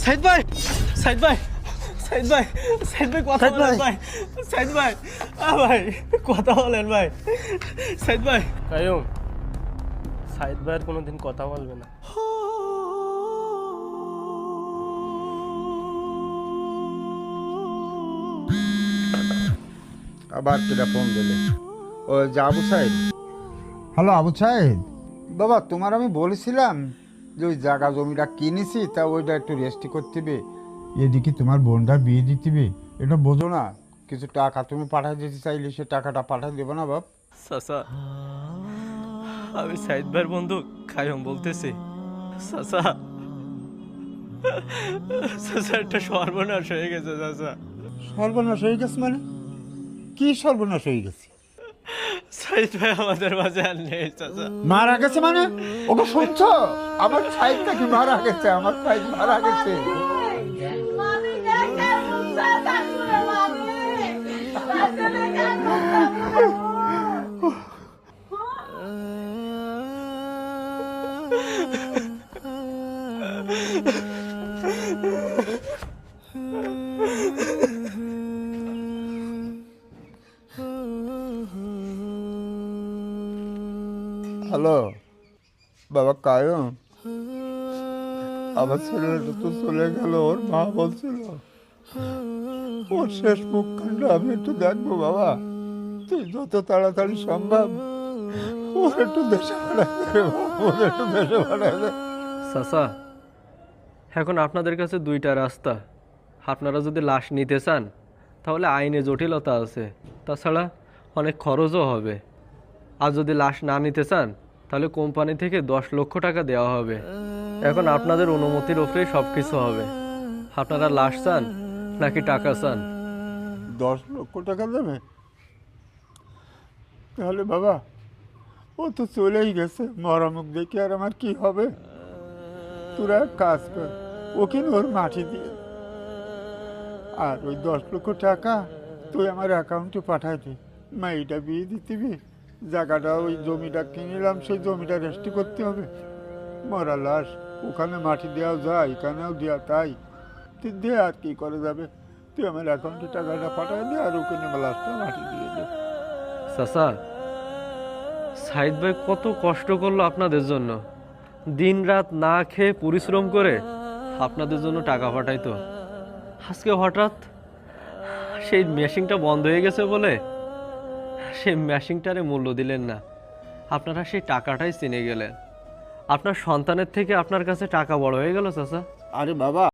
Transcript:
সাইদ ভাই, সাইদ ভাই, সাইদ ভাই, সাইদ ভাই কথা বলেন ভাই, সাইদ ভাই, ভাই কথা বলেন ভাই, সাইদ ভাই। কায়ুম, সাইদ ভাই আর কোনোদিন কথা বলবে না। আবার কেটা ফোন দিলে? ও যে আবু সাহেব। হ্যালো আবু সাহেদ। বাবা তোমার আমি বলেছিলাম যে ওই জায়গা জমিটা কিনেছি, তা ওইটা একটু রেস্টি করতে হবে। এদিকে তোমার বোনটার বিয়ে দিতে এটা বোঝো বোঝো না, কিছু টাকা তুমি পাঠিয়ে দিতে চাইলে সে টাকাটা পাঠিয়ে দেবো না বাপ? চাচা, আমি সাইদ ভাইয়ের বন্ধু কায়ুম বলতেছি। চাচা, চাচা একটা সর্বনাশ হয়ে গেছে চাচা। সর্বনাশ হয়ে গেছে মানে? কি সর্বনাশ হয়ে গেছে? সাইদ ভাই আমাদের মাঝে আর নেই চাচা। মারা গেছে মানে? ওকে শুনছো? আমার সাইড নাকি মারা গেছে? আমার সাইড মারা গেছে। হ্যালো বাবা কায়ুম, আমার ছেলেটা তো চলে গেল। ওর মা বলছিল ওর শেষ মুখখানটা আমি একটু দেখবো। বাবা তুই যত তাড়াতাড়ি সম্ভব ওর একটু দেশে পাঠাবে, ওর একটু দেশে পাঠাবে। চাচা, এখন আপনাদের কাছে দুইটা রাস্তা। আপনারা যদি লাশ নিতে চান তাহলে আইনে জটিলতা আছে, তাছাড়া অনেক খরচও হবে। আর যদি লাশ না নিতে চান তাহলে কোম্পানি থেকে 10 লক্ষ টাকা দেওয়া হবে। এখন আপনাদের অনুমতির উপরেই সব কিছু হবে। আপনারা লাশ চান নাকি টাকা চান? 10 লক্ষ টাকা দেবে? তাহলে বাবা ও তো চলেই গেছে, মরা মুখ দেখে আর আমার কি হবে? তোরা এক কাজ কর, ওকে ওর মাটি দিয়ে আর ওই 10 লক্ষ টাকা তুই আমার অ্যাকাউন্টে পাঠাই দে। মেয়েটা বিয়ে দিতে জায়গাটা ওই জমিটা কিনলাম, সেই জমিটা রেস্টি করতে হবে। মরা লাশ ওখানে মাটি দেওয়া যায়, এখানেও দেওয়া, তাই তুই দে, আর কি করে যাবে? তুই আমার অ্যাকাউন্টে টাকাটা পাঠাই দে আর ওখানে লাশটা মাটি দিয়ে দে। চাচা, সাইদ ভাই কত কষ্ট করলো আপনাদের জন্য, দিন রাত না খেয়ে পরিশ্রম করে আপনাদের জন্য টাকা পাঠাইতো। আজকে হঠাৎ সেই মেশিনটা বন্ধ হয়ে গেছে বলে সেই মেশিনটারে মূল্য দিলেন না। আপনারা সেই টাকাটাই চিনে গেলেন। আপনার সন্তানের থেকে আপনার কাছে টাকা বড় হয়ে গেল চাচা। আরে বাবা